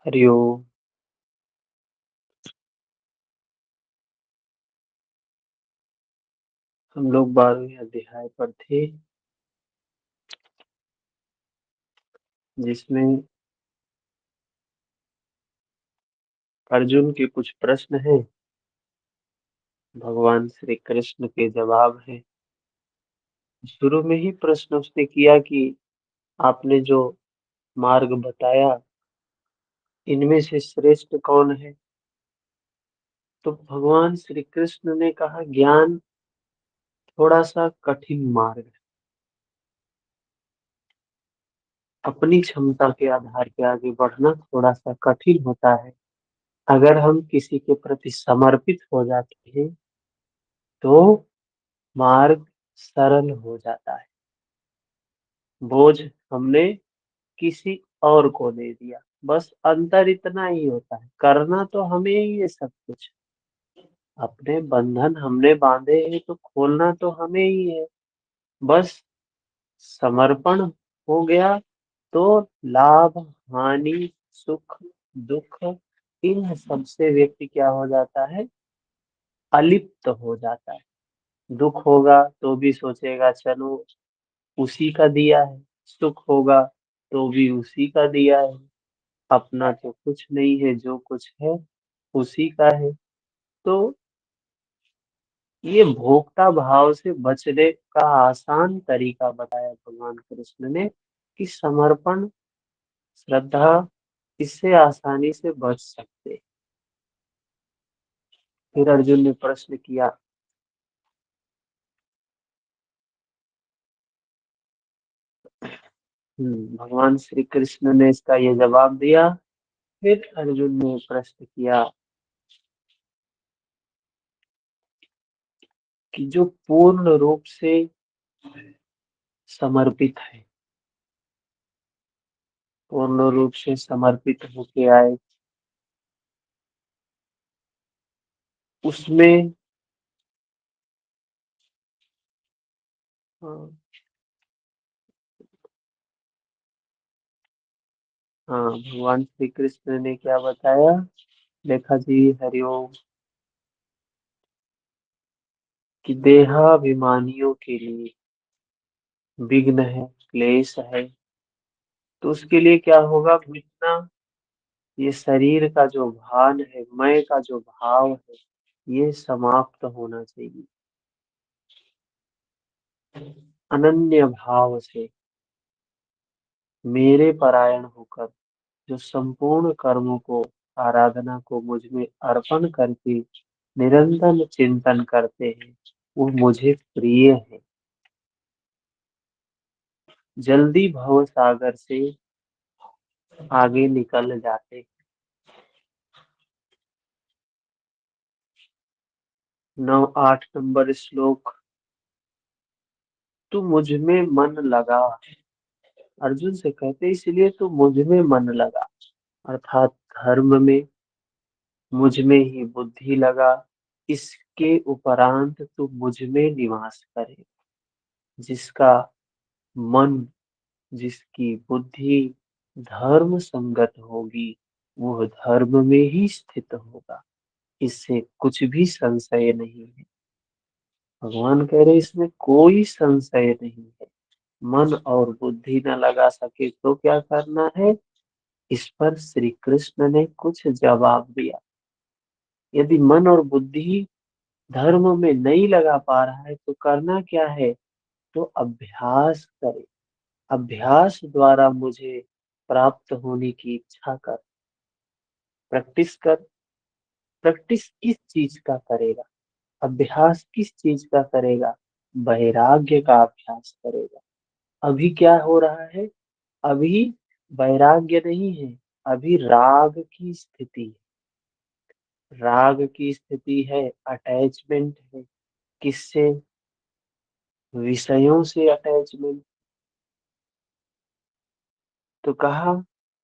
हरिओम। हम लोग 12वीं अध्याय पर थे, जिसमें अर्जुन के कुछ प्रश्न हैं, भगवान श्री कृष्ण के जवाब हैं। शुरू में ही प्रश्न उसने किया कि आपने जो मार्ग बताया, इनमें से श्रेष्ठ कौन है? तो भगवान श्री कृष्ण ने कहा, ज्ञान थोड़ा सा कठिन मार्ग है। अपनी क्षमता के आधार पे आगे बढ़ना थोड़ा सा कठिन होता है। अगर हम किसी के प्रति समर्पित हो जाते हैं तो मार्ग सरल हो जाता है। बोझ हमने किसी और को दे दिया, बस अंतर इतना ही होता है, करना तो हमें ही है सब कुछ। अपने बंधन हमने बांधे हैं तो खोलना तो हमें ही है। बस समर्पण हो गया तो लाभ, हानि, सुख, दुख, इन सबसे व्यक्ति क्या हो जाता है? अलिप्त हो जाता है। दुख होगा तो भी सोचेगा चलो उसी का दिया है, सुख होगा तो भी उसी का दिया है, अपना तो कुछ नहीं है, जो कुछ है उसी का है। तो ये भोक्ता भाव से बचने का आसान तरीका बताया भगवान कृष्ण ने कि समर्पण, श्रद्धा, इससे आसानी से बच सकते। फिर अर्जुन ने प्रश्न किया, भगवान श्री कृष्ण ने इसका ये जवाब दिया। फिर अर्जुन ने प्रश्न किया कि जो पूर्ण रूप से समर्पित है, पूर्ण रूप से समर्पित होके आए, उसमें हाँ, हाँ, भगवान श्री कृष्ण ने क्या बताया? लेखा जी हरिओम। कि देहाभिमानियों के लिए विघ्न है, क्लेश है। तो उसके लिए क्या होगा? मिटना। ये शरीर का जो भान है, मैं का जो भाव है, ये समाप्त होना चाहिए। अनन्य भाव से मेरे परायण होकर जो संपूर्ण कर्मों को, आराधना को मुझ में अर्पण करके निरंतर चिंतन करते हैं, वो मुझे प्रिय है। जल्दी भव सागर से आगे निकल जाते। 9-8 नंबर श्लोक। तू मुझ में मन लगा, अर्जुन से कहते इसलिए तू मुझ में मन लगा, अर्थात धर्म में, मुझ में ही बुद्धि लगा। इसके उपरांत तू मुझ में निवास करे। जिसका मन, जिसकी बुद्धि धर्म संगत होगी, वो धर्म में ही स्थित होगा। इससे कुछ भी संशय नहीं है। भगवान कह रहे इसमें कोई संशय नहीं है। मन और बुद्धि न लगा सके तो क्या करना है? इस पर श्री कृष्ण ने कुछ जवाब दिया। यदि मन और बुद्धि धर्म में नहीं लगा पा रहा है तो करना क्या है? तो अभ्यास करे। अभ्यास द्वारा मुझे प्राप्त होने की इच्छा कर। प्रैक्टिस कर। प्रैक्टिस किस चीज का करेगा? अभ्यास किस चीज का करेगा? वैराग्य का अभ्यास करेगा। अभी क्या हो रहा है? अभी वैराग्य नहीं है, अभी राग की स्थिति है। राग की स्थिति है, अटैचमेंट है। किससे? विषयों से अटैचमेंट। तो कहा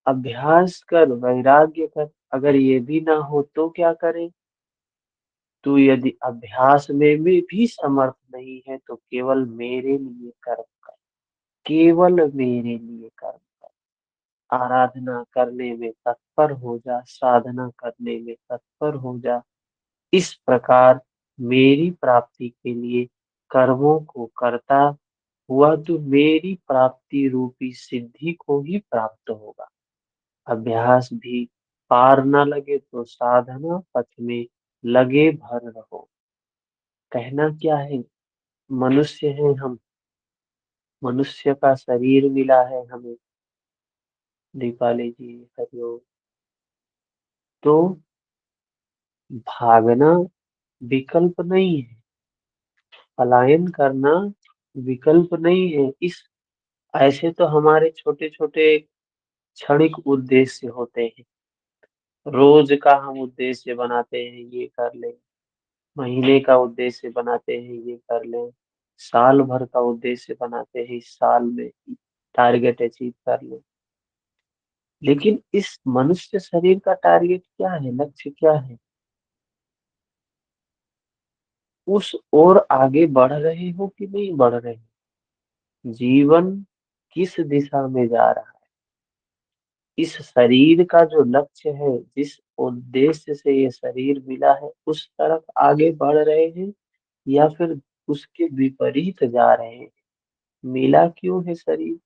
अभ्यास कर, वैराग्य कर। अगर ये भी ना हो तो क्या करे? तू यदि अभ्यास में भी समर्थ नहीं है तो केवल मेरे लिए कर्म कर। केवल मेरे लिए कर्म कर। आराधना करने में तत्पर हो जा, साधना करने में तत्पर हो जा। इस प्रकार मेरी प्राप्ति के लिए कर्मों को करता हुआ तू मेरी प्राप्ति रूपी सिद्धि को ही प्राप्त होगा। अभ्यास भी पार न लगे तो साधना पथ में लगे भर रहो। कहना क्या है, मनुष्य है हम, मनुष्य का शरीर मिला है हमें। दीपाली जी, हरिओम। तो भागना विकल्प नहीं है, पलायन करना विकल्प नहीं है। इस ऐसे तो हमारे छोटे छोटे क्षणिक उद्देश्य होते हैं। रोज का हम उद्देश्य बनाते हैं, ये कर लें। महीने का उद्देश्य बनाते हैं, ये कर लें। साल भर का उद्देश्य बनाते हैं, इस साल में टारगेट अचीव कर लें। लेकिन इस मनुष्य शरीर का टारगेट क्या है, लक्ष्य क्या है? उस ओर आगे बढ़ रहे हो कि नहीं बढ़ रहे? जीवन किस दिशा में जा रहा है? इस शरीर का जो लक्ष्य है, जिस उद्देश्य से ये शरीर मिला है, उस तरफ आगे बढ़ रहे हैं या फिर उसके विपरीत जा रहे हैं? मिला क्यों है शरीर?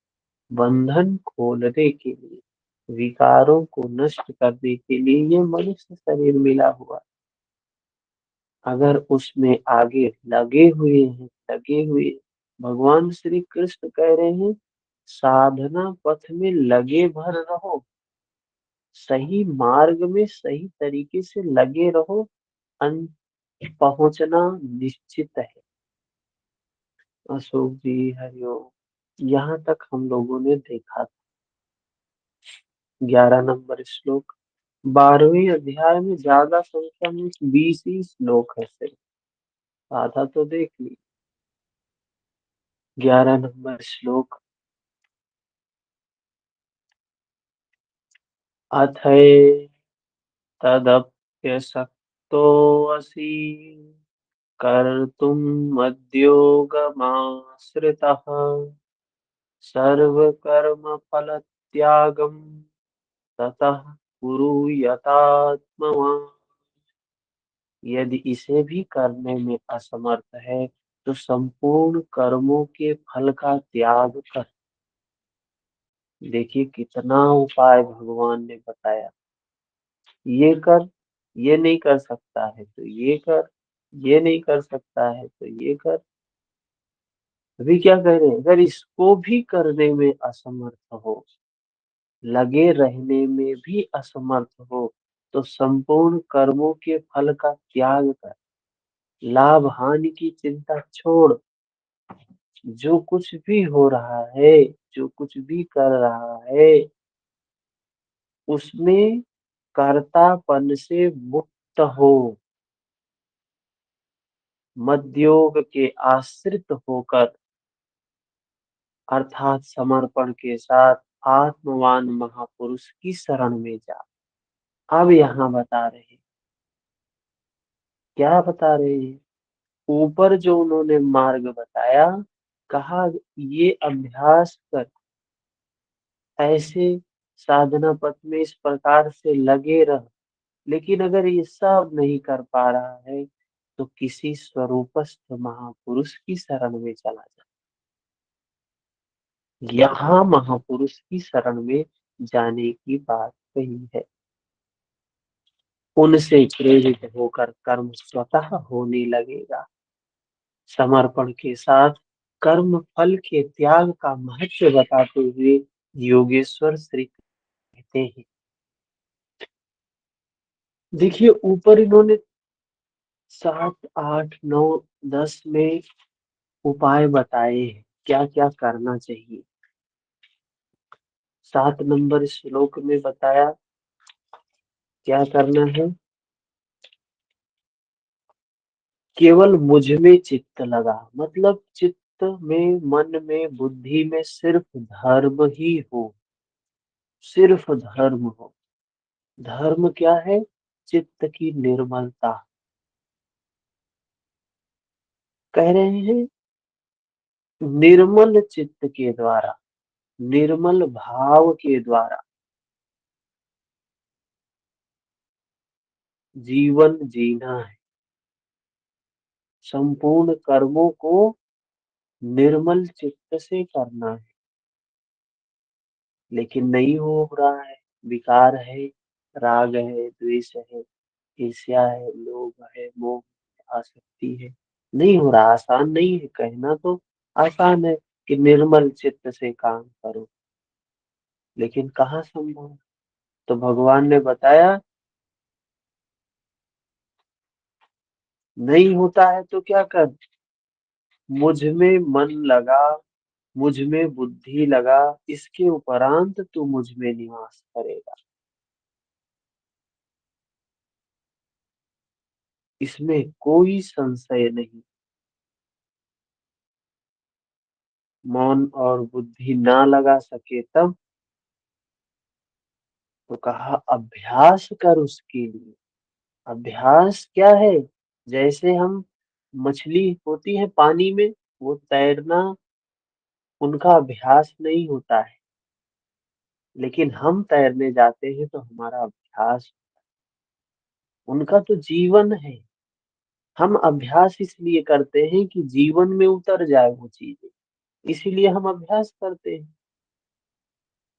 बंधन खोलने के लिए, विकारों को नष्ट करने के लिए ये मनुष्य शरीर मिला हुआ। अगर उसमें आगे लगे हुए हैं, लगे हुए, भगवान श्री कृष्ण कह रहे हैं साधना पथ में लगे भर रहो, सही मार्ग में सही तरीके से लगे रहो, अंत पहुंचना निश्चित है। अशोक जी, हरिओम। यहाँ तक हम लोगों ने देखा। 11 नंबर श्लोक। 12वें अध्याय में ज्यादा संख्या में 20 ही श्लोक है सिर्फ, आधा तो देख ली। 11 नंबर श्लोक। अथैतदप्यशक्तोऽसि कर्तुम् मद्योगमाश्रितः सर्वकर्मफलत्यागम् ततः कुरु यतात्मवान्। यदि इसे भी करने में असमर्थ है तो संपूर्ण कर्मों के फल का त्याग कर। देखिए कितना उपाय भगवान ने बताया। ये कर, ये नहीं कर सकता है तो ये कर, ये नहीं कर सकता है तो ये कर। अभी क्या कह रहे हैं, अगर इसको भी करने में असमर्थ हो, लगे रहने में भी असमर्थ हो, तो संपूर्ण कर्मों के फल का त्याग कर। लाभ हानि की चिंता छोड़। जो कुछ भी हो रहा है, जो कुछ भी कर रहा है, उसमें कर्तापन से मुक्त हो। मध्योग के आश्रित होकर, अर्थात समर्पण के साथ आत्मवान महापुरुष की शरण में जा। अब यहाँ बता रहे हैं, क्या बता रहे हैं? ऊपर जो उन्होंने मार्ग बताया, कहा ये अभ्यास कर, ऐसे साधना पथ में इस प्रकार से लगे रह। लेकिन अगर ये सब नहीं कर पा रहा है तो किसी स्वरूपस्थ महापुरुष की शरण में चला जा। यहाँ महापुरुष की शरण में जाने की बात कही है। उनसे प्रेरित होकर कर्म स्वतः होने लगेगा। समर्पण के साथ कर्म फल के त्याग का महत्व बताते हुए योगेश्वर श्री कहते हैं। देखिए ऊपर इन्होंने 7, 8, 9, 10 में उपाय बताए हैं, क्या क्या करना चाहिए। 7 नंबर श्लोक में बताया क्या करना है। केवल मुझ में चित्त लगा, मतलब चित्त में, मन में, बुद्धि में सिर्फ धर्म ही हो, सिर्फ धर्म हो। धर्म क्या है? चित्त की निर्मलता। कह रहे हैं निर्मल चित्त के द्वारा, निर्मल भाव के द्वारा जीवन जीना है, संपूर्ण कर्मों को निर्मल चित्त से करना है, लेकिन नहीं हो रहा है। विकार है, राग है, द्वेष है, ईर्ष्या है, लोभ है, मोह है, आसक्ति है। नहीं हो रहा, आसान नहीं है। कहना तो आसान है कि निर्मल चित्त से काम करो, लेकिन कहाँ संभव। तो भगवान ने बताया नहीं होता है तो क्या कर, मुझ में मन लगा, मुझ में बुद्धि लगा, इसके उपरांत तू मुझ में निवास करेगा। इसमें कोई संशय नहीं। मौन और बुद्धि ना लगा सके तब, तो कहा अभ्यास कर उसके लिए। अभ्यास क्या है? जैसे हम, मछली होती है पानी में, वो तैरना उनका अभ्यास नहीं होता है, लेकिन हम तैरने जाते हैं तो हमारा अभ्यास। उनका तो जीवन है। हम अभ्यास इसलिए करते हैं कि जीवन में उतर जाए वो चीजें, इसीलिए हम अभ्यास करते हैं।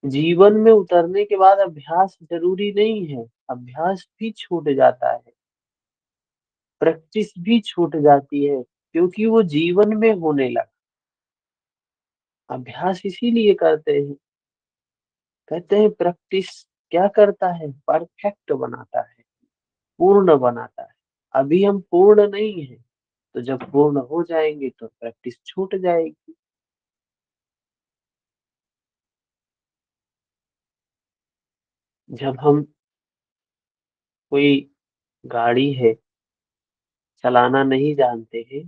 जीवन में उतरने के बाद अभ्यास जरूरी नहीं है, अभ्यास भी छूट जाता है, प्रैक्टिस भी छूट जाती है, क्योंकि वो जीवन में होने लगा। अभ्यास इसीलिए करते हैं। कहते हैं प्रैक्टिस क्या करता है? परफेक्ट बनाता है, पूर्ण बनाता है। अभी हम पूर्ण नहीं है, तो जब पूर्ण हो जाएंगे तो प्रैक्टिस छूट जाएगी। जब हम, कोई गाड़ी है, चलाना नहीं जानते हैं,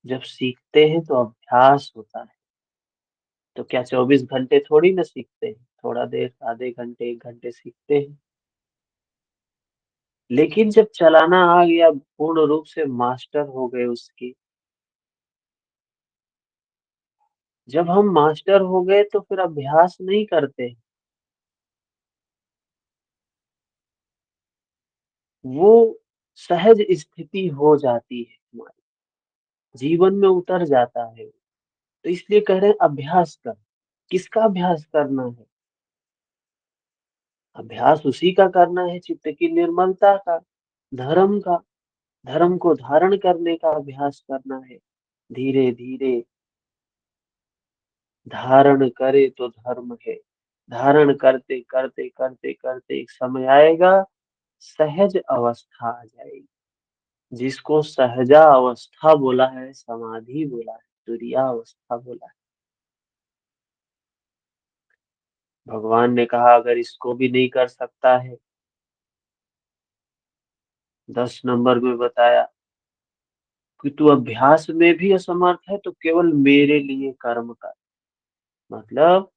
जब सीखते हैं तो अभ्यास होता है। तो क्या 24 घंटे थोड़ी ना सीखते हैं, थोड़ा देर, आधे घंटे, 1 घंटे सीखते हैं। लेकिन जब चलाना आ गया, पूर्ण रूप से मास्टर हो गए उसकी, जब हम मास्टर हो गए तो फिर अभ्यास नहीं करते। वो सहज स्थिति हो जाती है, हमारे जीवन में उतर जाता है। तो इसलिए कह रहे हैं अभ्यास कर। किसका अभ्यास करना है? अभ्यास उसी का करना है, चित्त की निर्मलता का, धर्म का, धर्म को धारण करने का अभ्यास करना है। धीरे धीरे धारण करे तो धर्म है। धारण करते करते करते करते एक समय आएगा, सहज अवस्था आ जाएगी। जिसको सहजा अवस्था बोला है, समाधि बोला है, तुरिया अवस्था बोला है। भगवान ने कहा अगर इसको भी नहीं कर सकता है, 10 नंबर में बताया कि तू अभ्यास में भी असमर्थ है तो केवल मेरे लिए कर्म कर। मतलब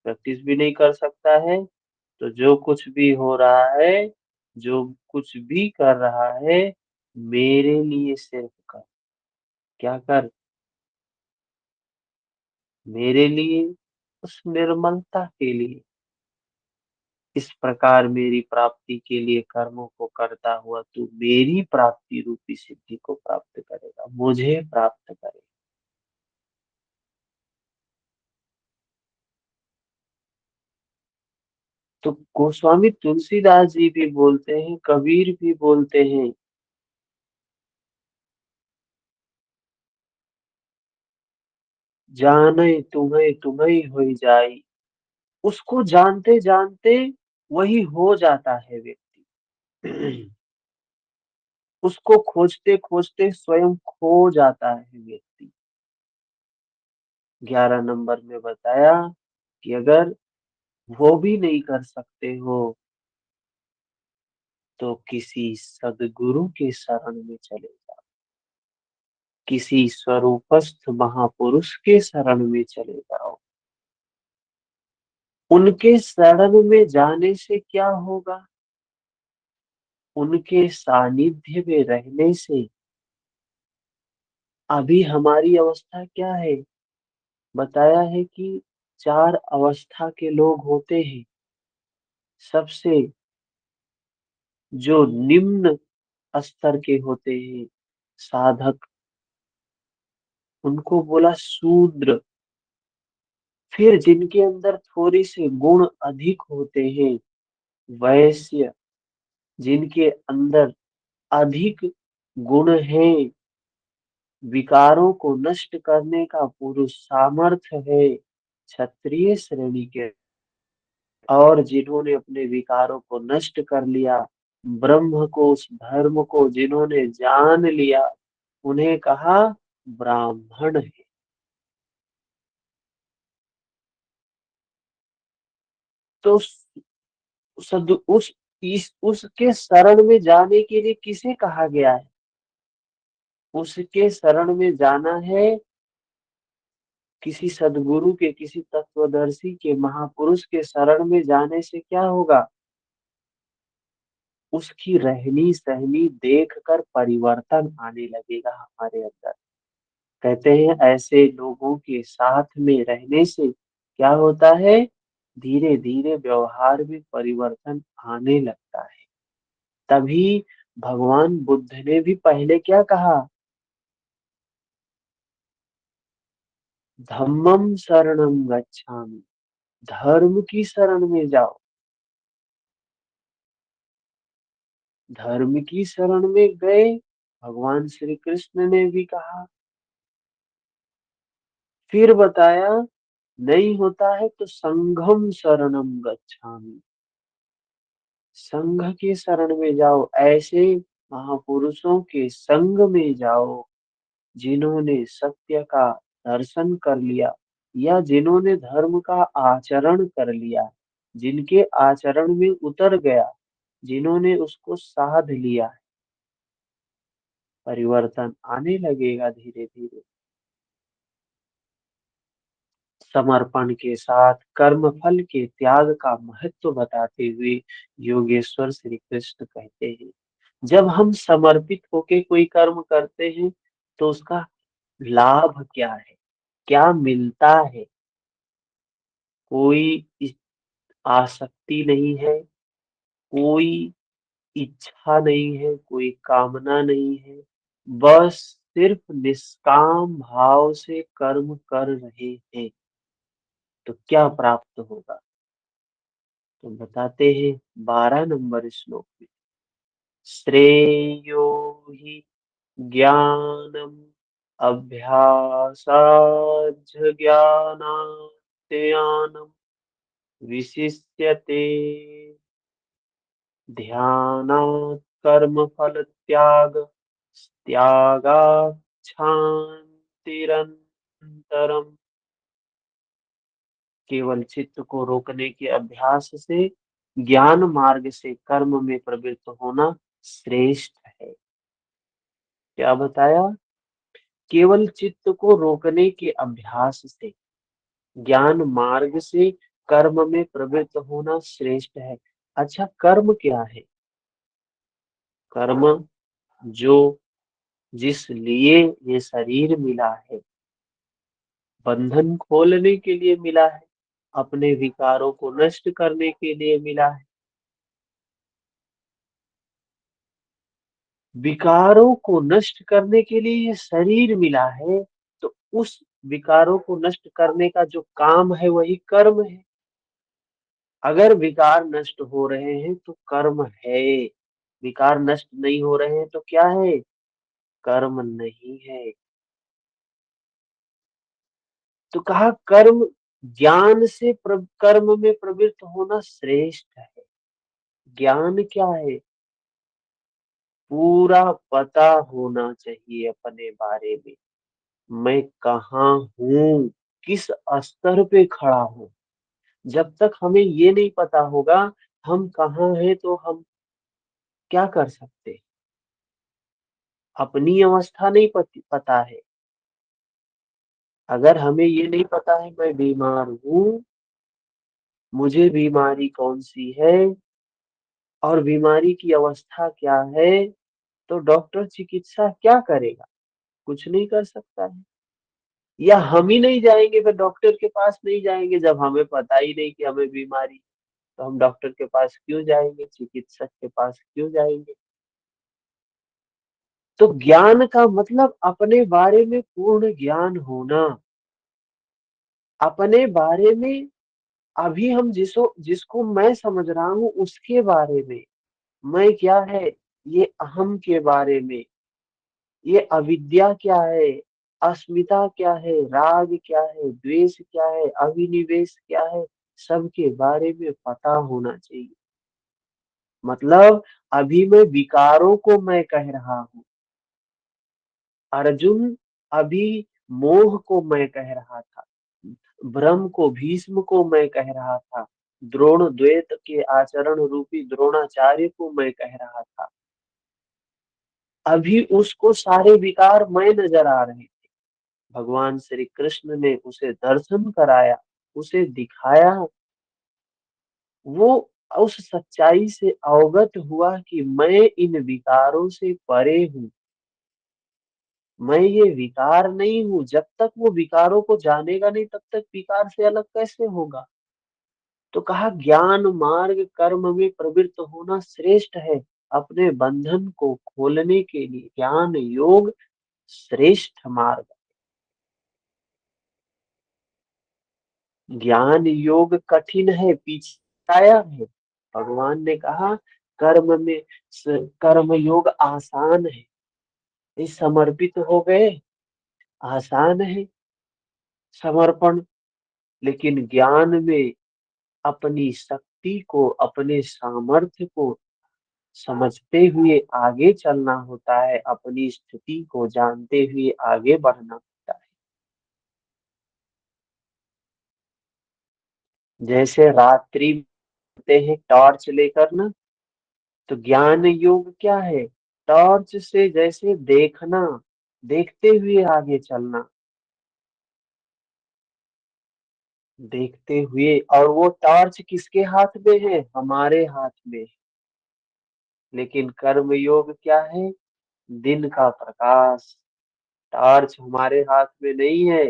प्रैक्टिस भी नहीं कर सकता है, तो जो कुछ भी हो रहा है, जो कुछ भी कर रहा है, मेरे लिए सिर्फ कर। क्या कर? मेरे लिए, उस निर्मलता के लिए। इस प्रकार मेरी प्राप्ति के लिए कर्मों को करता हुआ तू मेरी प्राप्ति रूपी सिद्धि को प्राप्त करेगा, मुझे प्राप्त करेगा। तो गोस्वामी तुलसीदास जी भी बोलते हैं, कबीर भी बोलते हैं, जाने तुम्हें तुम्हें हो जाई। उसको जानते जानते वही हो जाता है व्यक्ति। उसको खोजते खोजते स्वयं खो जाता है व्यक्ति। 11 नंबर में बताया कि अगर वो भी नहीं कर सकते हो, तो किसी सदगुरु के शरण में चले जाओ, किसी स्वरूपस्थ महापुरुष के शरण में चले जाओ। उनके शरण में जाने से क्या होगा? उनके सानिध्य में रहने से, अभी हमारी अवस्था क्या है? बताया है कि 4 अवस्था के लोग होते हैं। सबसे जो निम्न स्तर के होते हैं साधक, उनको बोला शूद्र। फिर जिनके अंदर थोड़े से गुण अधिक होते हैं वैश्य, जिनके अंदर अधिक गुण हैं, विकारों को नष्ट करने का पुरुष सामर्थ्य है, क्षत्रिय श्रेणी के। और जिन्होंने अपने विकारों को नष्ट कर लिया, ब्रह्म को, उस धर्म को जिन्होंने जान लिया, उन्हें कहा ब्राह्मण है। तो उस उसके शरण में जाने के लिए किसे कहा गया है? उसके शरण में जाना है किसी सदगुरु के, किसी तत्वदर्शी के, महापुरुष के शरण में जाने से क्या होगा? उसकी रहनी सहनी देख कर परिवर्तन आने लगेगा हमारे अंदर। कहते हैं ऐसे लोगों के साथ में रहने से क्या होता है? धीरे धीरे व्यवहार में परिवर्तन आने लगता है। तभी भगवान बुद्ध ने भी पहले क्या कहा? धम्मम शरणम गच्छामि, धर्म की शरण में जाओ। धर्म की शरण में गए, भगवान श्री कृष्ण ने भी कहा। फिर बताया नहीं होता है तो संघम शरणम गच्छामि, संघ के शरण में जाओ। ऐसे महापुरुषों के संग में जाओ जिन्होंने सत्य का दर्शन कर लिया, या जिन्होंने धर्म का आचरण कर लिया, जिनके आचरण में उतर गया, जिन्होंने उसको साध लिया। परिवर्तन आने लगेगा धीरे धीरे। समर्पण के साथ कर्म फल के त्याग का महत्व बताते हुए योगेश्वर श्री कृष्ण कहते हैं, जब हम समर्पित होके कोई कर्म करते हैं तो उसका लाभ क्या है, क्या मिलता है? कोई आसक्ति नहीं है, कोई इच्छा नहीं है, कोई कामना नहीं है, बस सिर्फ निष्काम भाव से कर्म कर रहे हैं। तो क्या प्राप्त होगा? तो बताते हैं 12 नंबर श्लोक में, श्रेयो हि ज्ञानम अभ्यासाज्य ज्ञानात्ययनम विशिष्यते ध्यानात् कर्म फल त्यागाच्छान्तिरन्तरम्। केवल चित्त को रोकने के अभ्यास से, ज्ञान मार्ग से कर्म में प्रवृत्त होना श्रेष्ठ है। क्या बताया? केवल चित्त को रोकने के अभ्यास से, ज्ञान मार्ग से कर्म में प्रवृत्त होना श्रेष्ठ है। अच्छा, कर्म क्या है? कर्म जो, जिस लिए ये शरीर मिला है, बंधन खोलने के लिए मिला है, अपने विकारों को नष्ट करने के लिए मिला है। विकारों को नष्ट करने के लिए ये शरीर मिला है, तो उस विकारों को नष्ट करने का जो काम है वही कर्म है। अगर विकार नष्ट हो रहे हैं तो कर्म है, विकार नष्ट नहीं हो रहे हैं तो क्या है? कर्म नहीं है। तो कहा कर्म, ज्ञान से कर्म में प्रवृत्त होना श्रेष्ठ है। ज्ञान क्या है? पूरा पता होना चाहिए अपने बारे में, मैं कहाँ हूँ, किस स्तर पे खड़ा हूँ। जब तक हमें ये नहीं पता होगा हम कहाँ हैं, तो हम क्या कर सकते हैं? अपनी अवस्था नहीं पता है। अगर हमें ये नहीं पता है मैं बीमार हूँ, मुझे बीमारी कौन सी है और बीमारी की अवस्था क्या है, तो डॉक्टर चिकित्सा क्या करेगा? कुछ नहीं कर सकता है। या हम ही नहीं जाएंगे, फिर डॉक्टर के पास नहीं जाएंगे जब हमें पता ही नहीं कि हमें बीमारी। तो हम डॉक्टर के पास क्यों जाएंगे, चिकित्सक के पास क्यों जाएंगे? तो ज्ञान का मतलब अपने बारे में पूर्ण ज्ञान होना, अपने बारे में। अभी हम जिसको मैं समझ रहा हूँ उसके बारे में, मैं क्या है, ये अहम के बारे में, ये अविद्या क्या है, अस्मिता क्या है, राग क्या है, द्वेष क्या है, अभिनिवेश क्या है, सबके बारे में पता होना चाहिए। मतलब अभी मैं विकारों को मैं कह रहा हूँ, अर्जुन अभी मोह को मैं कह रहा था, ब्रह्म को, भीष्म को मैं कह रहा था, द्रोण द्वैत के आचरण रूपी द्रोणाचार्य को मैं कह रहा था। अभी उसको सारे विकार मैं नजर आ रहे थे। भगवान श्री कृष्ण ने उसे दर्शन कराया, उसे दिखाया। वो उस सच्चाई से अवगत हुआ कि मैं इन विकारों से परे हूँ, मैं ये विकार नहीं हूँ। जब तक वो विकारों को जानेगा नहीं तब तक विकार से अलग कैसे होगा? तो कहा ज्ञान मार्ग कर्म में प्रवृत्त होना श्रेष्ठ है। अपने बंधन को खोलने के लिए ज्ञान योग श्रेष्ठ मार्ग। ज्ञान योग कठिन है, पीछाया है। भगवान ने कहा कर्म में कर्म योग आसान है, इस समर्पित हो गए, आसान है समर्पण। लेकिन ज्ञान में अपनी शक्ति को, अपने सामर्थ्य को समझते हुए आगे चलना होता है, अपनी स्थिति को जानते हुए आगे बढ़ना होता है। जैसे रात्रि में होते हैं टॉर्च लेकर ना, तो ज्ञान योग क्या है? टॉर्च से जैसे देखना, देखते हुए आगे चलना, देखते हुए। और वो टॉर्च किसके हाथ में है? हमारे हाथ में। लेकिन कर्म योग क्या है? दिन का प्रकाश। टॉर्च हमारे हाथ में नहीं है,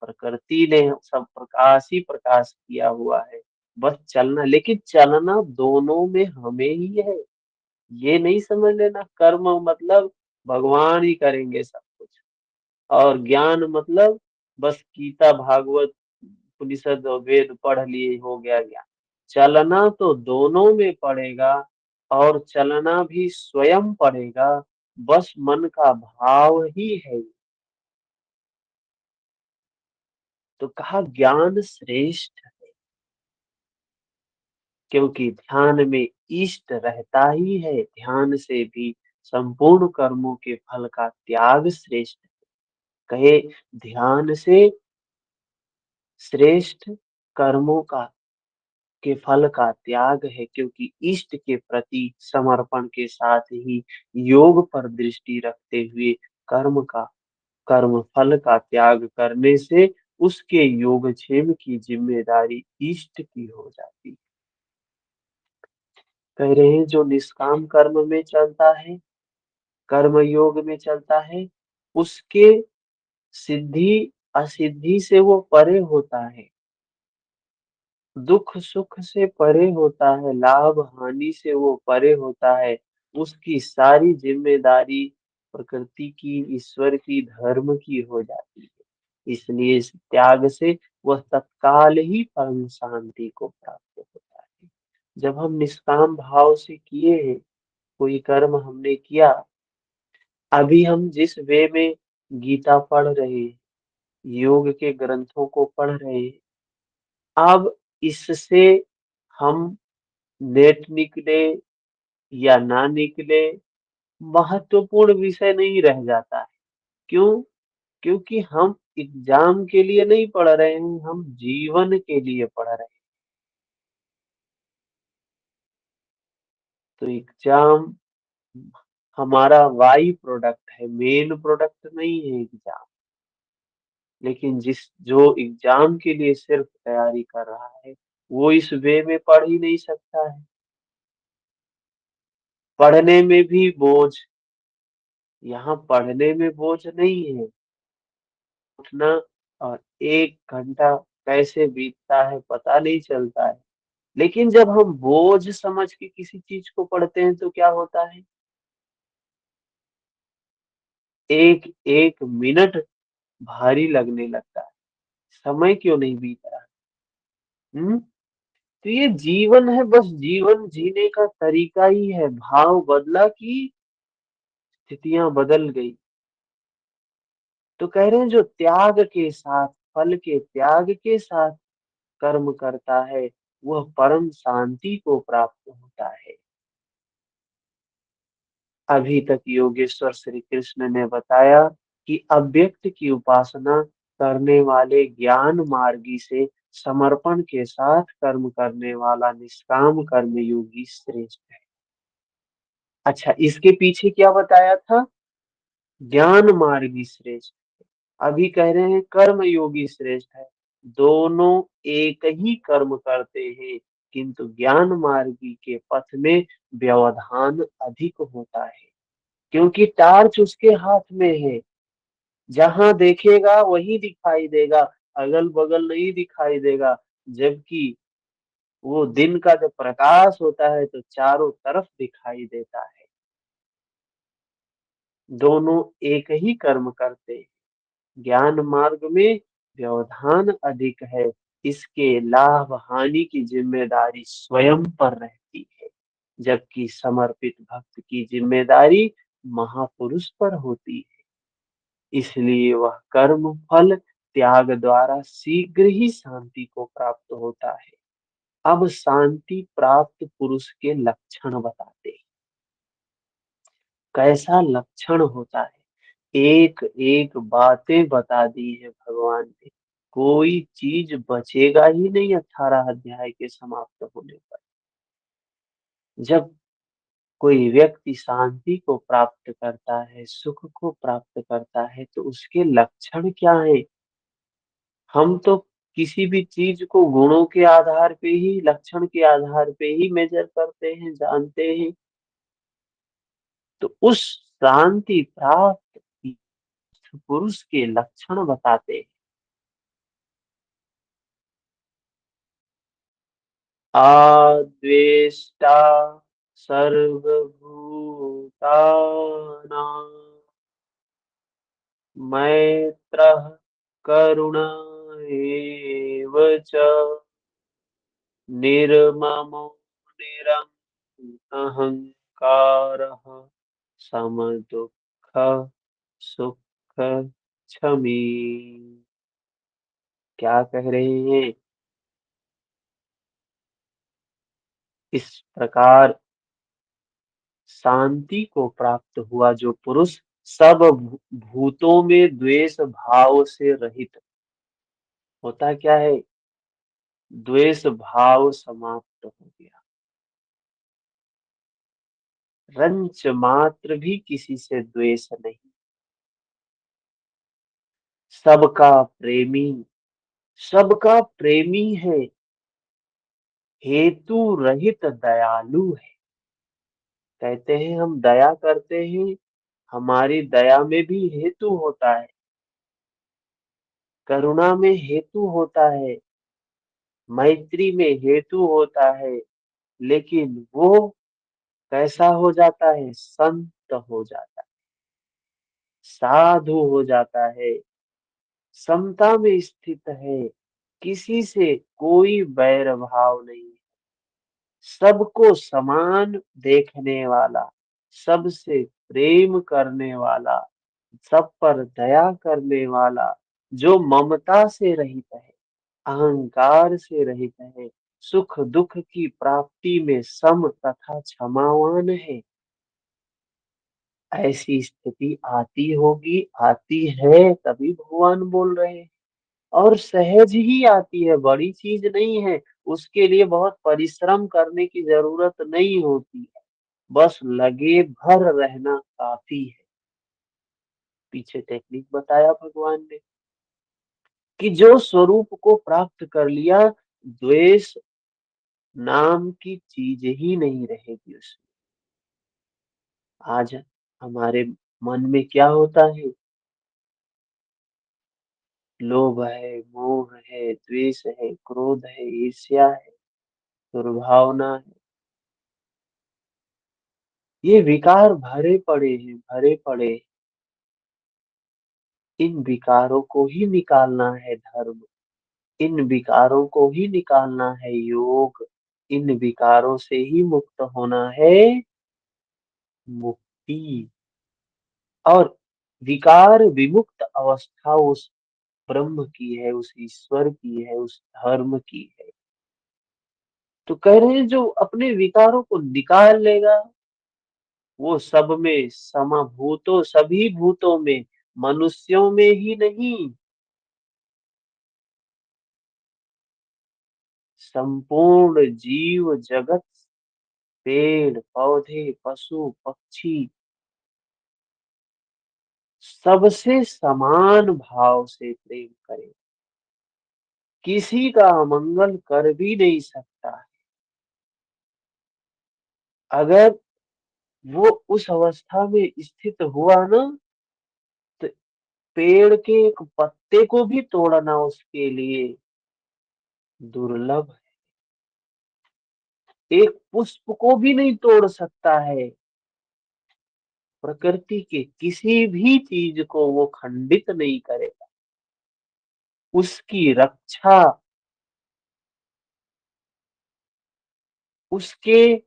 प्रकृति ने सब प्रकाश ही प्रकाश किया हुआ है। बस चलना, लेकिन चलना दोनों में हमें ही है। ये नहीं समझ लेना कर्म मतलब भगवान ही करेंगे सब कुछ, और ज्ञान मतलब बस गीता भागवत उपनिषद और वेद पढ़ लिए हो गया ज्ञान। चलना तो दोनों में पड़ेगा, और चलना भी स्वयं पड़ेगा। बस मन का भाव ही है। तो कहा ज्ञान श्रेष्ठ, क्योंकि ध्यान में इष्ट रहता ही है। ध्यान से भी संपूर्ण कर्मों के फल का त्याग श्रेष्ठ है। कहे ध्यान से श्रेष्ठ कर्मों का के फल का त्याग है, क्योंकि इष्ट के प्रति समर्पण के साथ ही योग पर दृष्टि रखते हुए कर्म का, कर्म फल का त्याग करने से उसके योगक्षेम की जिम्मेदारी इष्ट की हो जाती है। कह रहे हैं जो निष्काम कर्म में चलता है, कर्म योग में चलता है, उसके सिद्धि असिद्धि से वो परे होता है, दुख सुख से परे होता है, लाभ हानि से वो परे होता है। उसकी सारी जिम्मेदारी प्रकृति की, ईश्वर की, धर्म की हो जाती है। इसलिए इस त्याग से वह तत्काल ही परम शांति को प्राप्त होता है। जब हम निष्काम भाव से किए हैं, कोई कर्म हमने किया, अभी हम जिस वे में गीता पढ़ रहे हैं, योग के ग्रंथों को पढ़ रहे हैं, अब इससे हम नेट निकले या ना निकले, महत्वपूर्ण विषय नहीं रह जाता है। क्यों? क्योंकि हम एग्जाम के लिए नहीं पढ़ रहे हैं, हम जीवन के लिए पढ़ रहे हैं। तो एग्जाम हमारा वाई प्रोडक्ट है, मेन प्रोडक्ट नहीं है एग्जाम। लेकिन जो एग्जाम के लिए सिर्फ तैयारी कर रहा है, वो इस वे में पढ़ ही नहीं सकता है। पढ़ने में भी बोझ, यहाँ पढ़ने में बोझ नहीं है। उठना और 1 घंटा कैसे बीतता है पता नहीं चलता है। लेकिन जब हम बोझ समझ के किसी चीज को पढ़ते हैं तो क्या होता है, एक एक मिनट भारी लगने लगता है, समय क्यों नहीं बीत रहा। हम्म। तो ये जीवन है, बस जीवन जीने का तरीका ही है, भाव बदला कि स्थितियां बदल गई। तो कह रहे हैं जो त्याग के साथ, फल के त्याग के साथ कर्म करता है, वह परम शांति को प्राप्त होता है। अभी तक योगेश्वर श्री कृष्ण ने बताया कि अव्यक्त की उपासना करने वाले ज्ञान मार्गी से समर्पण के साथ कर्म करने वाला निष्काम कर्म योगी श्रेष्ठ है। अच्छा, इसके पीछे क्या बताया था, ज्ञान मार्गी श्रेष्ठ। अभी कह रहे हैं कर्म योगी श्रेष्ठ है। दोनों एक ही कर्म करते हैं, किंतु ज्ञान मार्गी के पथ में व्यवधान अधिक होता है, क्योंकि टार्च उसके हाथ में है, जहां देखेगा वही दिखाई देगा, अगल बगल नहीं दिखाई देगा। जबकि वो दिन का जब प्रकाश होता है तो चारों तरफ दिखाई देता है। दोनों एक ही कर्म करते हैं, ज्ञान मार्ग में व्यवधान अधिक है, इसके लाभ हानि की जिम्मेदारी स्वयं पर रहती है, जबकि समर्पित भक्त की जिम्मेदारी महापुरुष पर होती है। इसलिए वह कर्म फल त्याग द्वारा शीघ्र ही शांति को प्राप्त होता है। अब शांति प्राप्त पुरुष के लक्षण बताते हैं, कैसा लक्षण होता है। एक एक बातें बता दी है भगवान ने, कोई चीज बचेगा ही नहीं 18 अध्याय के समाप्त होने पर। जब कोई व्यक्ति शांति को प्राप्त करता है, सुख को प्राप्त करता है, तो उसके लक्षण क्या है। हम तो किसी भी चीज को गुणों के आधार पे ही, लक्षण के आधार पे ही मेजर करते हैं, जानते हैं। तो उस शांति प्राप्त पुरुष के लक्षण बताते हैं। आद्वेष्टा सर्वभूतानां, मैत्रः करुण एव च, निर्ममो निरहङ्कारः, समदुःख सुख क्षमी। क्या कह रहे हैं, इस प्रकार शांति को प्राप्त हुआ जो पुरुष सब भूतों में द्वेष भाव से रहित होता, क्या है, द्वेष भाव समाप्त हो गया, रंच मात्र भी किसी से द्वेष नहीं, सबका प्रेमी, सबका प्रेमी है, हेतु रहित दयालु है। कहते हैं हम दया करते हैं, हमारी दया में भी हेतु होता है, करुणा में हेतु होता है, मैत्री में हेतु होता है, लेकिन वो कैसा हो जाता है, संत हो जाता है, साधु हो जाता है, समता में स्थित है, किसी से कोई बैर भाव नहीं, सबको समान देखने वाला, सबसे प्रेम करने वाला, सब पर दया करने वाला, जो ममता से रहित है, अहंकार से रहित है, सुख दुख की प्राप्ति में सम तथा क्षमावान है। ऐसी स्थिति आती होगी, आती है, तभी भगवान बोल रहे हैं। और सहज ही आती है, बड़ी चीज नहीं है, उसके लिए बहुत परिश्रम करने की जरूरत नहीं होती है, बस लगे भर रहना काफी है। पीछे टेक्निक बताया भगवान ने कि जो स्वरूप को प्राप्त कर लिया, द्वेष नाम की चीज ही नहीं रहेगी उसमें। आज हमारे मन में क्या होता है, लोभ है, मोह है, द्वेष है, क्रोध है, ईर्ष्या है, दुर्भावना है। ये विकार भरे पड़े हैं, भरे पड़े। इन विकारों को ही निकालना है धर्म, इन विकारों को ही निकालना है योग, इन विकारों से ही मुक्त होना है मुक्ति। और विकार विमुक्त अवस्था उस ब्रह्म की है, उस ईश्वर की है, उस धर्म की है। तो कह रहे हैं जो अपने विकारों को निकाल लेगा वो सब में समभूतो, सभी भूतों में, मनुष्यों में ही नहीं, संपूर्ण जीव जगत, पेड़ पौधे पशु पक्षी, सबसे समान भाव से प्रेम करें। किसी का अमंगल कर भी नहीं सकता है। अगर वो उस अवस्था में स्थित हुआ ना, तो पेड़ के एक पत्ते को भी तोड़ना उसके लिए दुर्लभ है। एक पुष्प को भी नहीं तोड़ सकता है। प्रकृति के किसी भी चीज को वो खंडित नहीं करेगा। उसकी रक्षा, उसके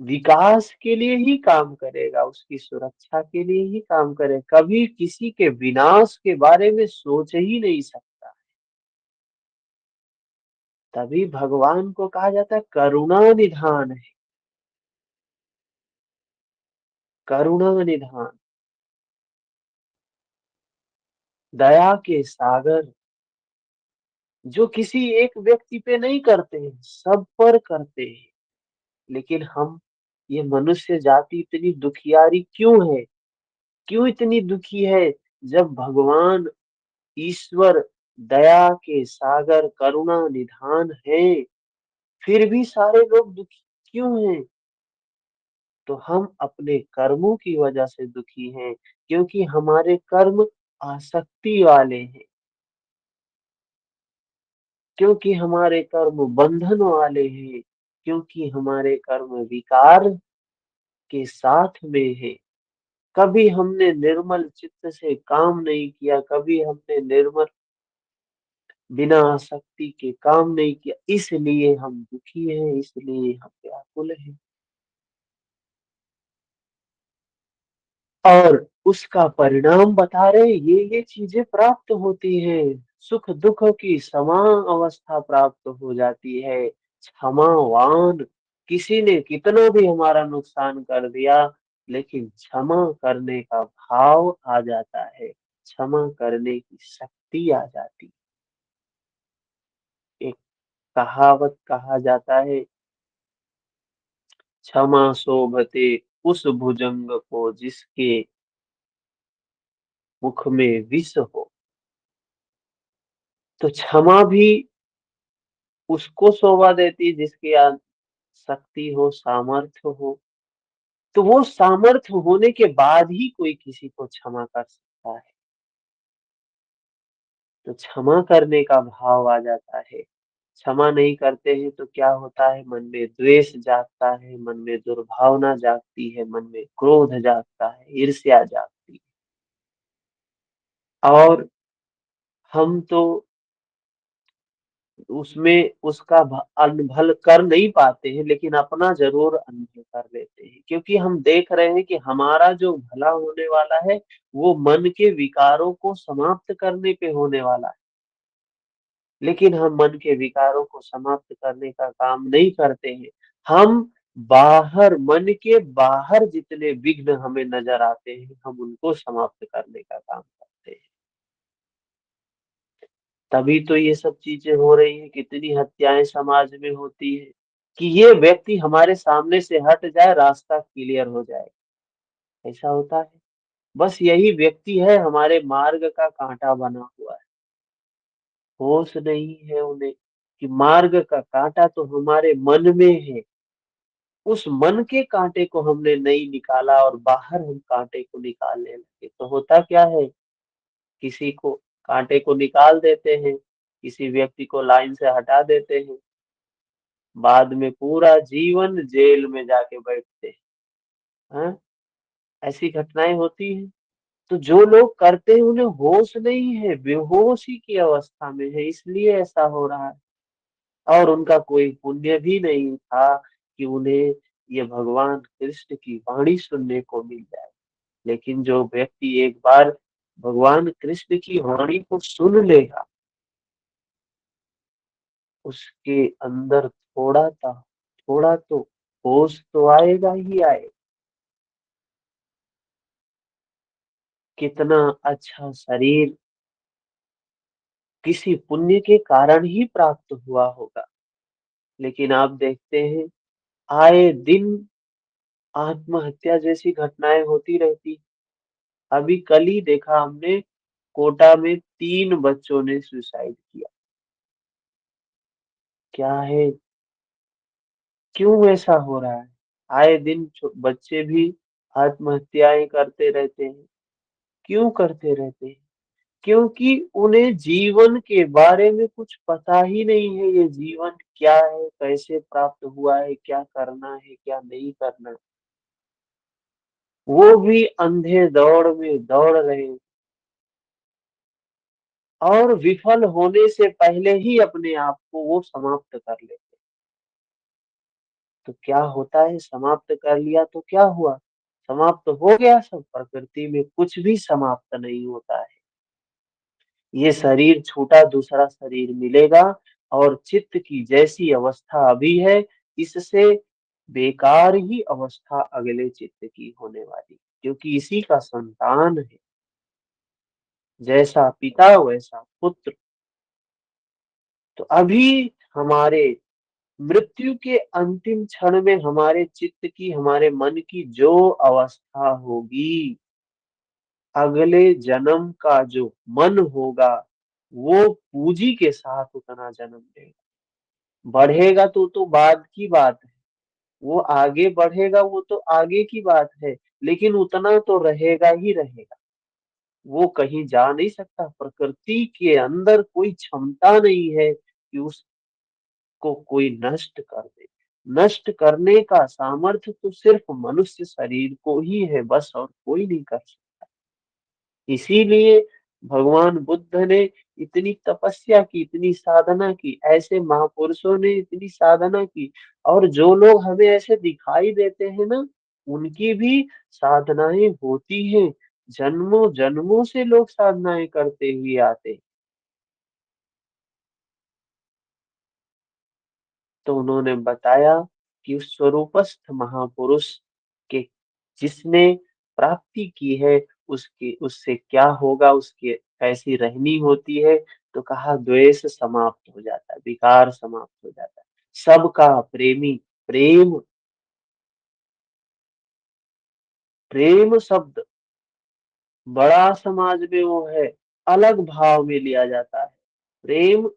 विकास के लिए ही काम करेगा, उसकी सुरक्षा के लिए ही काम करेगा। कभी किसी के विनाश के बारे में सोच ही नहीं सकता। तभी भगवान को कहा जाता है करुणा निधान है, करुणा निधान, दया के सागर, जो किसी एक व्यक्ति पे नहीं करते हैं, सब पर करते हैं। लेकिन हम, ये मनुष्य जाति इतनी दुखियारी क्यों है? क्यों इतनी दुखी है? जब भगवान ईश्वर दया के सागर करुणा निधान है, फिर भी सारे लोग दुखी क्यों हैं? तो हम अपने कर्मों की वजह से दुखी हैं, क्योंकि हमारे कर्म आसक्ति वाले हैं, क्योंकि हमारे कर्म बंधन वाले हैं, क्योंकि हमारे कर्म विकार के साथ में है। कभी हमने निर्मल चित्त से काम नहीं किया, कभी हमने निर्मल बिना आसक्ति के काम नहीं किया, इसलिए हम दुखी हैं, इसलिए हम व्याकुल हैं। और उसका परिणाम बता रहे, ये चीजें प्राप्त होती हैं। सुख दुख की समान अवस्था प्राप्त हो जाती है। क्षमावान, किसी ने कितना भी हमारा नुकसान कर दिया, लेकिन क्षमा करने का भाव आ जाता है, क्षमा करने की शक्ति आ जाती है। एक कहावत कहा जाता है, क्षमा शोभते उस भुजंग को जिसके मुख में विष हो। तो क्षमा भी उसको शोभा देती है जिसके शक्ति हो, सामर्थ्य हो। तो वो सामर्थ्य होने के बाद ही कोई किसी को क्षमा कर सकता है। तो क्षमा करने का भाव आ जाता है। क्षमा नहीं करते हैं तो क्या होता है? मन में द्वेष जागता है, मन में दुर्भावना जागती है, मन में क्रोध जागता है, ईर्ष्या जागती है। और हम तो उसमें उसका अनभल कर नहीं पाते हैं, लेकिन अपना जरूर अनभल कर लेते हैं, क्योंकि हम देख रहे हैं कि हमारा जो भला होने वाला है वो मन के विकारों को समाप्त करने पे होने वाला है। लेकिन हम मन के विकारों को समाप्त करने का काम नहीं करते हैं। हम बाहर, मन के बाहर जितने विघ्न हमें नजर आते हैं, हम उनको समाप्त करने का काम करते हैं। तभी तो ये सब चीजें हो रही है, कितनी हत्याएं समाज में होती है, कि ये व्यक्ति हमारे सामने से हट जाए, रास्ता क्लियर हो जाए। ऐसा होता है। बस यही व्यक्ति है हमारे मार्ग का कांटा बना हुआ है। होश नहीं है उन्हें कि मार्ग का कांटा तो हमारे मन में है। उस मन के कांटे को हमने नहीं निकाला और बाहर हम कांटे को निकालने लगे, तो होता क्या है? किसी को कांटे को निकाल देते हैं, किसी व्यक्ति को लाइन से हटा देते हैं, बाद में पूरा जीवन जेल में जाके बैठते हैं। हाँ, ऐसी घटनाएं होती हैं। तो जो लोग करते हैं उन्हें होश नहीं है, बेहोशी की अवस्था में है, इसलिए ऐसा हो रहा है। और उनका कोई पुण्य भी नहीं था कि उन्हें ये भगवान कृष्ण की वाणी सुनने को मिल जाए। लेकिन जो व्यक्ति एक बार भगवान कृष्ण की वाणी को सुन लेगा, उसके अंदर थोड़ा तो होश तो आएगा ही आएगा। कितना अच्छा शरीर किसी पुण्य के कारण ही प्राप्त हुआ होगा। लेकिन आप देखते हैं, आए दिन आत्महत्या जैसी घटनाएं होती रहती। अभी कल ही देखा हमने, कोटा में 3 बच्चों ने सुसाइड किया। क्या है, क्यों ऐसा हो रहा है? आए दिन बच्चे भी आत्महत्याएं करते रहते हैं। क्यों करते रहते हैं? क्योंकि उन्हें जीवन के बारे में कुछ पता ही नहीं है। ये जीवन क्या है, कैसे प्राप्त हुआ है, क्या करना है, क्या नहीं करना। वो भी अंधे दौड़ में दौड़ रहे हैं और विफल होने से पहले ही अपने आप को वो समाप्त कर लेते हैं। तो क्या होता है, समाप्त कर लिया तो क्या हुआ? समाप्त हो गया सब। प्रकृति में कुछ भी समाप्त नहीं होता है। ये शरीर छूटा, दूसरा शरीर मिलेगा। और चित्त की जैसी अवस्था अभी है, इससे बेकार ही अवस्था अगले चित्त की होने वाली, क्योंकि इसी का संतान है। जैसा पिता वैसा पुत्र। तो अभी हमारे मृत्यु के अंतिम क्षण में हमारे चित्त की, हमारे मन की जो अवस्था होगी, अगले जन्म का जो मन होगा, वो पूंजी के साथ उतना जन्म लेगा। बढ़ेगा तो बाद की बात है। वो आगे बढ़ेगा, वो तो आगे की बात है। लेकिन उतना तो रहेगा ही रहेगा। वो कहीं जा नहीं सकता। प्रकृति के अंदर कोई क्षमता नहीं है कि उसको कोई नष्ट कर दे। नष्ट करने का सामर्थ्य तो सिर्फ मनुष्य शरीर को ही है, बस, और कोई नहीं कर सकता। इसीलिए भगवान बुद्ध ने इतनी तपस्या की, इतनी साधना की, ऐसे महापुरुषों ने इतनी साधना की। और जो लोग हमें ऐसे दिखाई देते हैं ना, उनकी भी साधनाएं होती हैं। जन्मों जन्मों से लोग साधनाएं करते हुए आते हैं। तो उन्होंने बताया कि उस स्वरूपस्थ महापुरुष के, जिसने प्राप्ति की है, उसकी उससे क्या होगा, उसकी कैसी रहनी होती है। तो कहा द्वेष समाप्त हो जाता है, विकार समाप्त हो जाता है, सबका प्रेमी। प्रेम, प्रेम शब्द बड़ा समाज में वो है, अलग भाव में लिया जाता है। प्रेम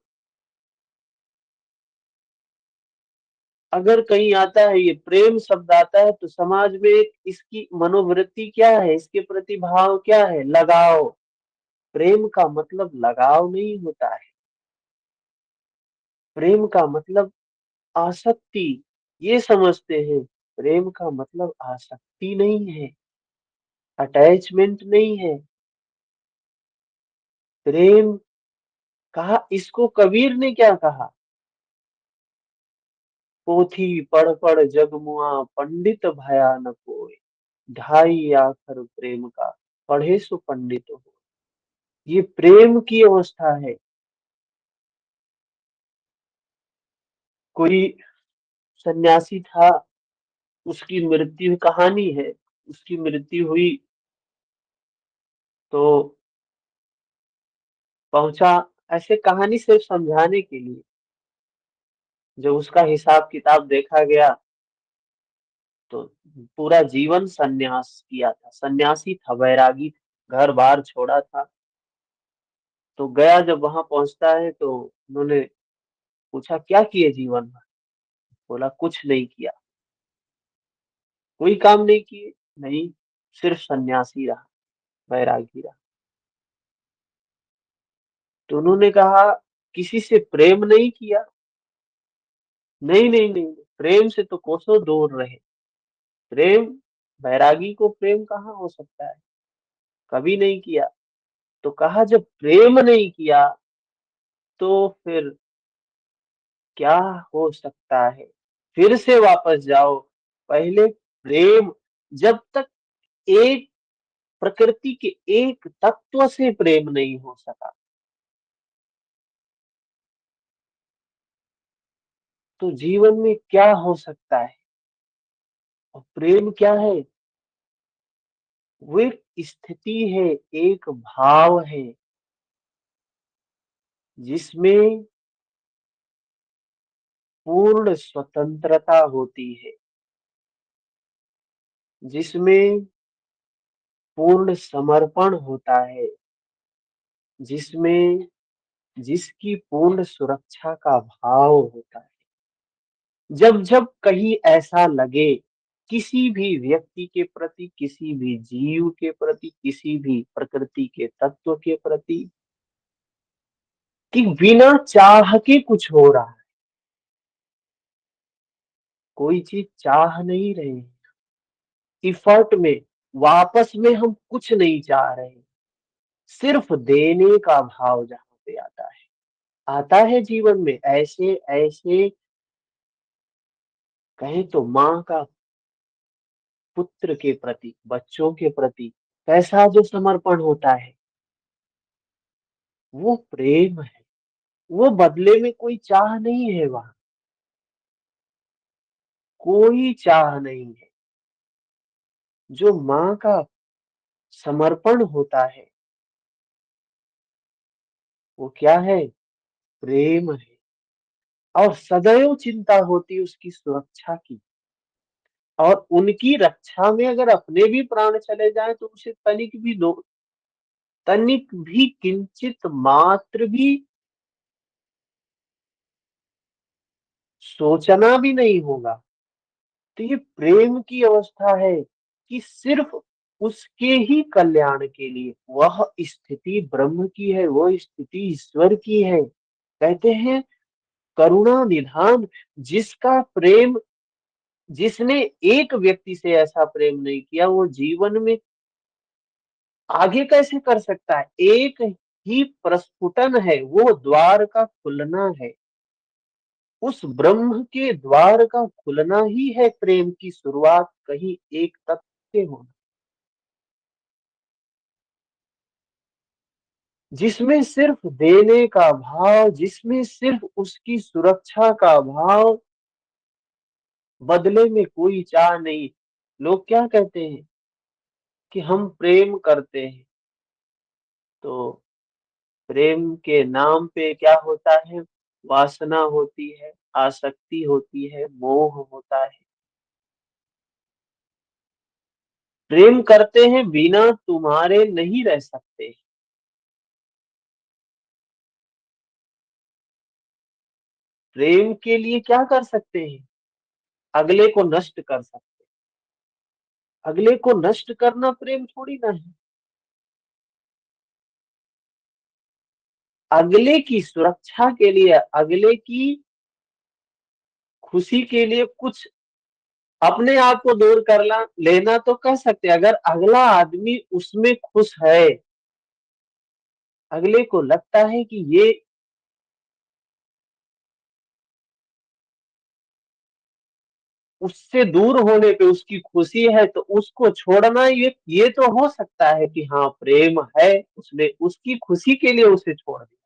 अगर कहीं आता है, ये प्रेम शब्द आता है, तो समाज में एक इसकी मनोवृत्ति क्या है, इसके प्रति भाव क्या है? लगाव। प्रेम का मतलब लगाव नहीं होता है। प्रेम का मतलब आसक्ति, ये समझते हैं। प्रेम का मतलब आसक्ति नहीं है, अटैचमेंट नहीं है। प्रेम कहा, इसको कबीर ने क्या कहा? पोथी पढ़ जग मुआ, पंडित भया न कोय, ढाई आखर प्रेम का, पढ़े सो पंडित हो। ये प्रेम की अवस्था है। कोई सन्यासी था, उसकी मृत्यु कहानी है। उसकी मृत्यु हुई तो पहुंचा, ऐसे कहानी सिर्फ समझाने के लिए। जब उसका हिसाब किताब देखा गया, तो पूरा जीवन सन्यास किया था, सन्यासी था, वैरागी था, घर बार छोड़ा था। तो गया, जब वहां पहुंचता है तो उन्होंने पूछा क्या किए जीवन में? बोला कुछ नहीं किया, कोई काम नहीं किए। नहीं, सिर्फ सन्यासी रहा, वैरागी रहा। तो उन्होंने कहा किसी से प्रेम नहीं किया? नहीं, नहीं, नहीं, नहीं, प्रेम से तो कोसों दूर रहे। प्रेम, बैरागी को प्रेम कहाँ हो सकता है? कभी नहीं किया। तो कहा जब प्रेम नहीं किया तो फिर क्या हो सकता है? फिर से वापस जाओ। पहले प्रेम, जब तक एक प्रकृति के एक तत्व से प्रेम नहीं हो सका, तो जीवन में क्या हो सकता है? और प्रेम क्या है? वो एक स्थिति है, एक भाव है, जिसमें पूर्ण स्वतंत्रता होती है, जिसमें पूर्ण समर्पण होता है, जिसमें जिसकी पूर्ण सुरक्षा का भाव होता है। जब जब कहीं ऐसा लगे, किसी भी व्यक्ति के प्रति, किसी भी जीव के प्रति, किसी भी प्रकृति के तत्व के प्रति, कि बिना चाह के कुछ हो रहा है, कोई चीज चाह नहीं रहे हैं, इफर्ट में, वापस में हम कुछ नहीं चाह रहे, सिर्फ देने का भाव जहाँ पे आता है जीवन में, ऐसे ऐसे कहें तो माँ का पुत्र के प्रति, बच्चों के प्रति कैसा जो समर्पण होता है, वो प्रेम है। वो बदले में कोई चाह नहीं है, वहां कोई चाह नहीं है। जो माँ का समर्पण होता है, वो क्या है? प्रेम है। और सदैव चिंता होती है उसकी सुरक्षा की, और उनकी रक्षा में अगर अपने भी प्राण चले जाएं तो उसे तनिक भी किंचित मात्र भी सोचना भी नहीं होगा। तो ये प्रेम की अवस्था है कि सिर्फ उसके ही कल्याण के लिए, वह स्थिति ब्रह्म की है, वह स्थिति ईश्वर की है। कहते हैं करुणा निधान, जिसका प्रेम, जिसने एक व्यक्ति से ऐसा प्रेम नहीं किया, वो जीवन में आगे कैसे कर सकता है? एक ही प्रस्फुटन है, वो द्वार का खुलना है। उस ब्रह्म के द्वार का खुलना ही है प्रेम की शुरुआत, कहीं एक तत्व से होना, जिसमें सिर्फ देने का भाव, जिसमें सिर्फ उसकी सुरक्षा का भाव, बदले में कोई चाह नहीं। लोग क्या कहते हैं कि हम प्रेम करते हैं, तो प्रेम के नाम पे क्या होता है? वासना होती है, आसक्ति होती है, मोह होता है। प्रेम करते हैं, बिना तुम्हारे नहीं रह सकते। प्रेम के लिए क्या कर सकते हैं? अगले को नष्ट कर सकते। अगले को नष्ट करना प्रेम थोड़ी ना है। अगले की सुरक्षा के लिए, अगले की खुशी के लिए कुछ अपने आप को दूर कर लेना तो कर सकते हैं। अगर अगला आदमी उसमें खुश है, अगले को लगता है कि ये उससे दूर होने पे उसकी खुशी है, तो उसको छोड़ना, ये तो हो सकता है कि हाँ प्रेम है, उसने उसकी खुशी के लिए उसे छोड़ दिया।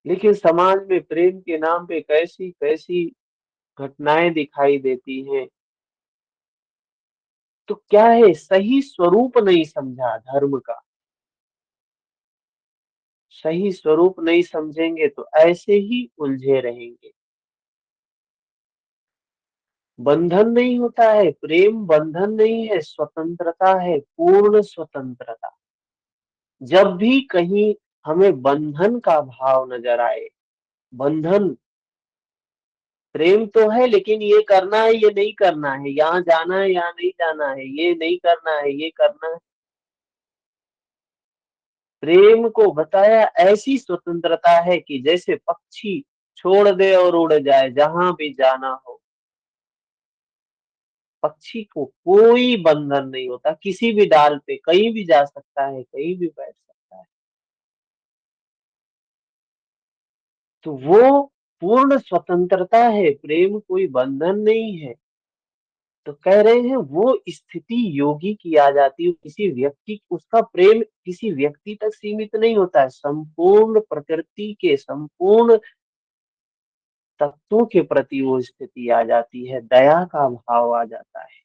लेकिन समाज में प्रेम के नाम पे कैसी कैसी घटनाएं दिखाई देती हैं। तो क्या है? सही स्वरूप नहीं समझा धर्म का। सही स्वरूप नहीं समझेंगे तो ऐसे ही उलझे रहेंगे। बंधन नहीं होता है, प्रेम बंधन नहीं है, स्वतंत्रता है, पूर्ण स्वतंत्रता। जब भी कहीं हमें बंधन का भाव नजर आए, बंधन, प्रेम तो है लेकिन ये करना है, ये नहीं करना है, यहाँ जाना है, यहाँ नहीं जाना है, ये नहीं करना है, ये करना है। प्रेम को बताया ऐसी स्वतंत्रता है कि जैसे पक्षी छोड़ दे और उड़ जाए जहां भी जाना हो। पक्षी को कोई बंधन नहीं होता, किसी भी डाल पे कहीं भी जा सकता है, कहीं भी बैठ सकता है। तो वो पूर्ण स्वतंत्रता है, प्रेम कोई बंधन नहीं है। तो कह रहे हैं वो स्थिति योगी की आ जाती है, किसी व्यक्ति, उसका प्रेम किसी व्यक्ति तक सीमित नहीं होता है, संपूर्ण प्रकृति के संपूर्ण तत्वों के प्रति वो स्थिति आ जाती है, दया का भाव आ जाता है,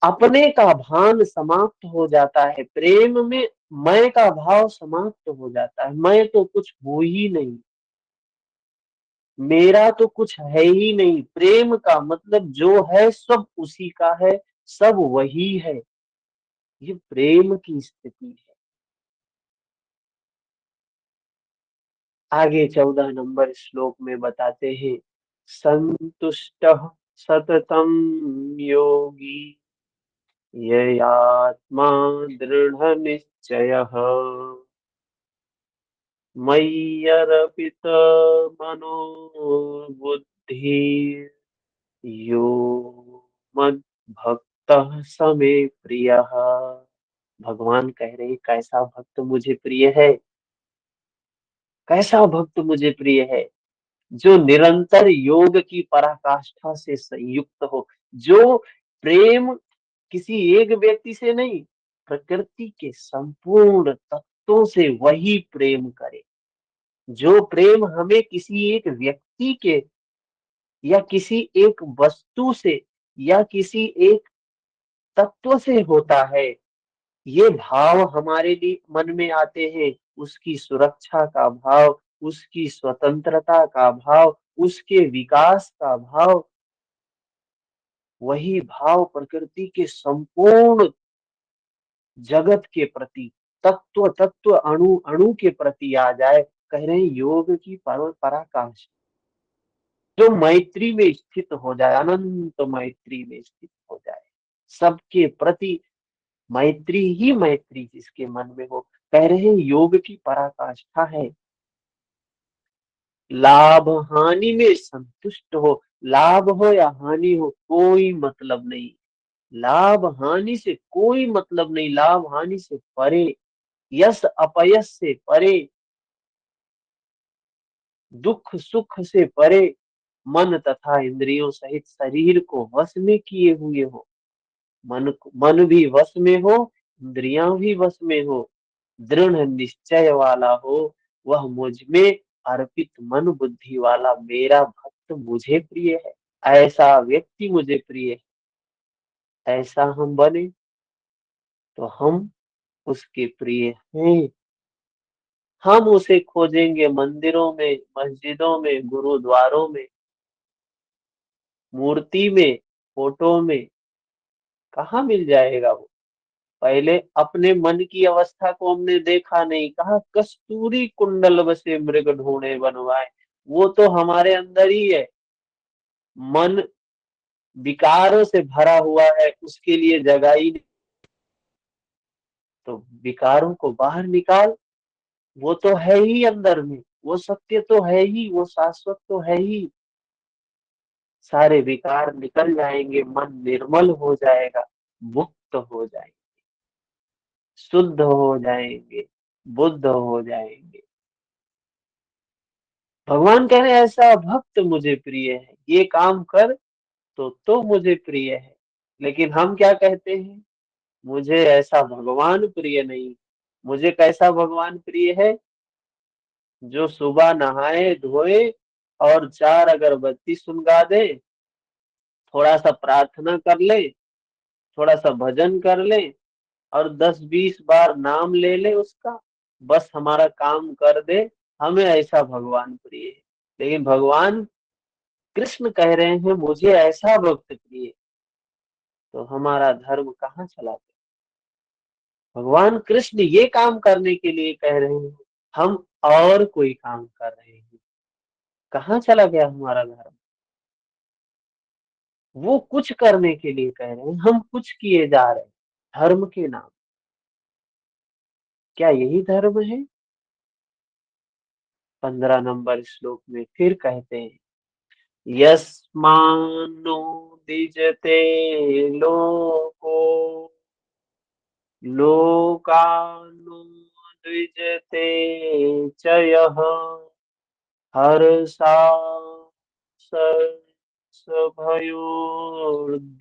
अपने का भान समाप्त हो जाता है, प्रेम में मैं का भाव समाप्त हो जाता है, मैं तो कुछ हो ही नहीं, मेरा तो कुछ है ही नहीं। प्रेम का मतलब जो है सब उसी का है, सब वही है। ये प्रेम की स्थिति है। आगे 14 नंबर श्लोक में बताते हैं, संतुष्टः सततम योगी ययात्मा दृढ़ निश्चयः मय्यर्पित मनो बुद्धि यो मद्भक्तः स मे प्रियः। भगवान कह रहे हैं, कैसा भक्त मुझे प्रिय है, कैसा भक्त मुझे प्रिय है, जो निरंतर योग की पराकाष्ठा से संयुक्त हो, जो प्रेम किसी एक व्यक्ति से नहीं, प्रकृति के संपूर्ण तत्वों से वही प्रेम करे। जो प्रेम हमें किसी एक व्यक्ति के या किसी एक वस्तु से या किसी एक तत्व से होता है, ये भाव हमारे लिए मन में आते हैं, उसकी सुरक्षा का भाव, उसकी स्वतंत्रता का भाव, उसके विकास का भाव, वही भाव प्रकृति के संपूर्ण जगत के प्रति, तत्व तत्व अणु अणु के प्रति आ जाए। कह रहे हैं योग की पराकाष्ठा जो मैत्री में स्थित हो जाए, अनंत मैत्री में स्थित हो जाए, सबके प्रति मैत्री ही मैत्री जिसके मन में हो। कह रहे हैं योग की पराकाष्ठा है, लाभ हानि में संतुष्ट हो, लाभ हो या हानि हो कोई मतलब नहीं, लाभ हानि से कोई मतलब नहीं, लाभ हानि से परे, यश अपयश से परे, दुख सुख से परे, मन तथा इंद्रियों सहित शरीर को वश में किए हुए हो, मन भी वश में हो, इंद्रियां भी वश में हो, दृढ़ निश्चय वाला हो, वह मुझ में अर्पित मन बुद्धि वाला मेरा भक्त मुझे प्रिय है, ऐसा व्यक्ति मुझे प्रिय है। ऐसा हम बने तो हम उसके प्रिय हैं। हम उसे खोजेंगे मंदिरों में, मस्जिदों में, गुरुद्वारों में, मूर्ति में, फोटो में, कहाँ मिल जाएगा वो। पहले अपने मन की अवस्था को हमने देखा नहीं, कहा कस्तूरी कुंडल बसे मृग ढूंढे बनवाए, वो तो हमारे अंदर ही है। मन विकारों से भरा हुआ है, उसके लिए जगह ही नहीं। तो विकारों को बाहर निकाल, वो तो है ही अंदर में, वो सत्य तो है ही, वो शाश्वत तो है ही। सारे विकार निकल जाएंगे, मन निर्मल हो जाएगा, मुक्त हो जाएंगे, शुद्ध हो जाएंगे, बुद्ध हो जाएंगे। भगवान कह रहे हैं ऐसा भक्त मुझे प्रिय है, ये काम कर तो मुझे प्रिय है। लेकिन हम क्या कहते हैं, मुझे ऐसा भगवान प्रिय नहीं। मुझे कैसा भगवान प्रिय है, जो सुबह नहाए धोए और 4 अगरबत्ती सुलगा दे, थोड़ा सा प्रार्थना कर ले, थोड़ा सा भजन कर ले और 10-20 बार नाम ले ले उसका, बस हमारा काम कर दे, हमें ऐसा भगवान प्रिय है। लेकिन भगवान कृष्ण कह रहे हैं मुझे ऐसा भक्त प्रिय, तो हमारा धर्म कहाँ चला गया। भगवान कृष्ण ये काम करने के लिए कह रहे हैं, हम और कोई काम कर रहे हैं, कहाँ चला गया हमारा धर्म। वो कुछ करने के लिए कह रहे हैं, हम कुछ किए जा रहे हैं धर्म के नाम। क्या यही धर्म है? 15 नंबर श्लोक में फिर कहते हैं, यस्मान्नो द्विजते लोको लोकानो द्विजते च यः हर्षा भयोर्वेगै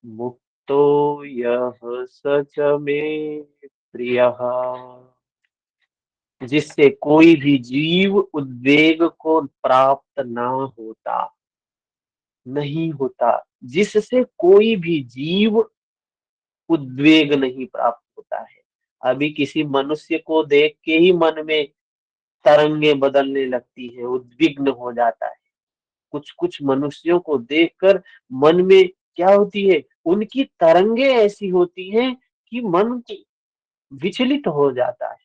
मुक्तो यः स च मे प्रियः। जिससे कोई भी जीव उद्वेग को प्राप्त ना होता, नहीं होता, जिससे कोई भी जीव उद्वेग नहीं प्राप्त होता है। अभी किसी मनुष्य को देख के ही मन में तरंगे बदलने लगती है, उद्विग्न हो जाता है। कुछ कुछ मनुष्यों को देखकर मन में क्या होती है, उनकी तरंगे ऐसी होती हैं कि मन विचलित हो जाता है।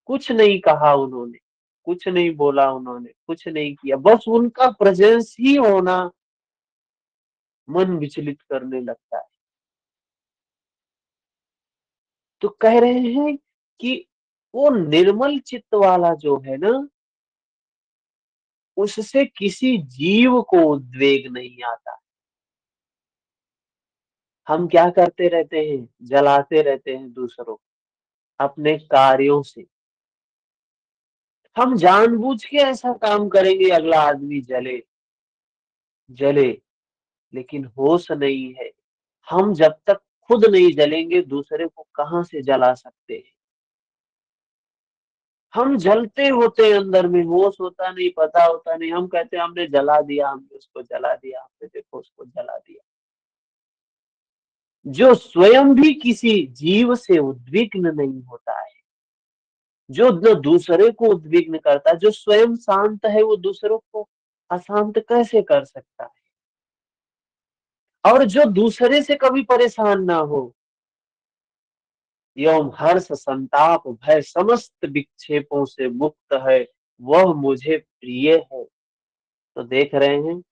कुछ नहीं कहा उन्होंने, कुछ नहीं बोला उन्होंने, कुछ नहीं किया, बस उनका प्रेजेंस ही होना मन विचलित करने लगता है। तो कह रहे हैं कि वो निर्मल चित्त वाला जो है ना, उससे किसी जीव को उद्वेग नहीं आता। हम क्या करते रहते हैं, जलाते रहते हैं दूसरों को अपने कार्यों से। हम जानबूझ के ऐसा काम करेंगे अगला आदमी जले जले, लेकिन होश नहीं है। हम जब तक खुद नहीं जलेंगे दूसरे को कहां से जला सकते हैं। हम जलते होते हैं, अंदर में होश होता नहीं, पता होता नहीं, हम कहते हैं हमने जला दिया, हमने उसको जला दिया, हमने देखो उसको जला दिया। जो स्वयं भी किसी जीव से उद्विग्न नहीं होता है, जो न दूसरे को उद्विग्न करता है, जो स्वयं शांत है, वो दूसरों को अशांत कैसे कर सकता है। और जो दूसरे से कभी परेशान ना हो, एवं हर्ष संताप भय समस्त विक्षेपों से मुक्त है, वह मुझे प्रिय है। तो देख रहे हैं,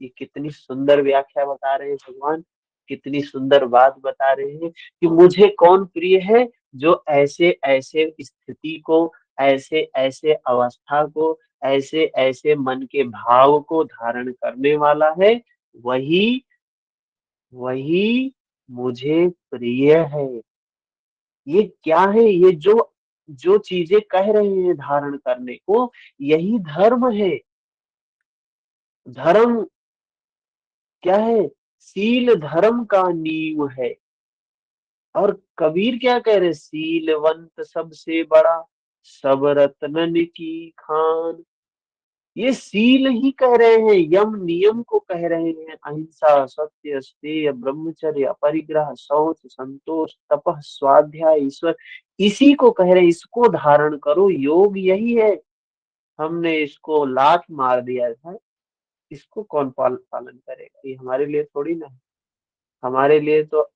ये कितनी सुंदर व्याख्या बता रहे हैं भगवान, कितनी सुंदर बात बता रहे हैं कि मुझे कौन प्रिय है, जो ऐसे ऐसे स्थिति को, ऐसे ऐसे अवस्था को, ऐसे ऐसे मन के भाव को धारण करने वाला है, वही वही मुझे प्रिय है। ये क्या है, ये जो जो चीजें कह रहे हैं धारण करने को, यही धर्म है। धर्म क्या है, सील धर्म का नींव है। और कबीर क्या कह रहे, सीलवंत सबसे बड़ा, सब रत्नन की खान। ये सील ही कह रहे हैं, यम नियम को कह रहे हैं, अहिंसा सत्य स्तेय ब्रह्मचर्य अपरिग्रह शौच संतोष तपः स्वाध्याय ईश्वर, इसी को कह रहे हैं, इसको धारण करो, योग यही है। हमने इसको लात मार दिया था, इसको कौन पालन करेगा, ये हमारे लिए थोड़ी ना है। हमारे लिए तो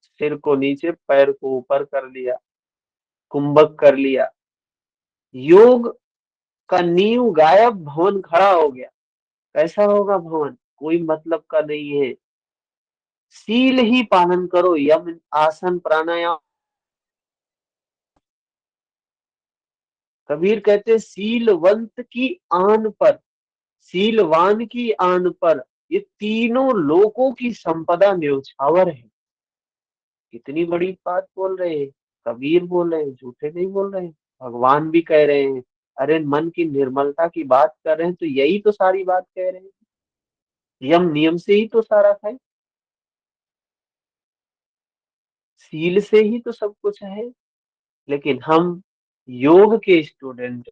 सिर को नीचे पैर को ऊपर कर लिया, कुंभक कर लिया। योग का नींव गायब, भवन खड़ा हो गया। कैसा होगा भवन, कोई मतलब का नहीं है। सील ही पालन करो, यम आसन प्राणायाम। कबीर कहते सीलवंत की आन पर, सीलवान की आन पर, ये तीनों लोकों की संपदा न्योछावर है। कितनी बड़ी बात बोल रहे हैं, कबीर बोल रहे हैं, झूठे नहीं बोल रहे हैं। भगवान भी कह रहे हैं, अरे मन की निर्मलता की बात कर रहे हैं तो यही तो सारी बात कह रहे हैं। यम नियम से ही तो सारा है, सील से ही तो सब कुछ है। लेकिन हम योग के स्टूडेंट,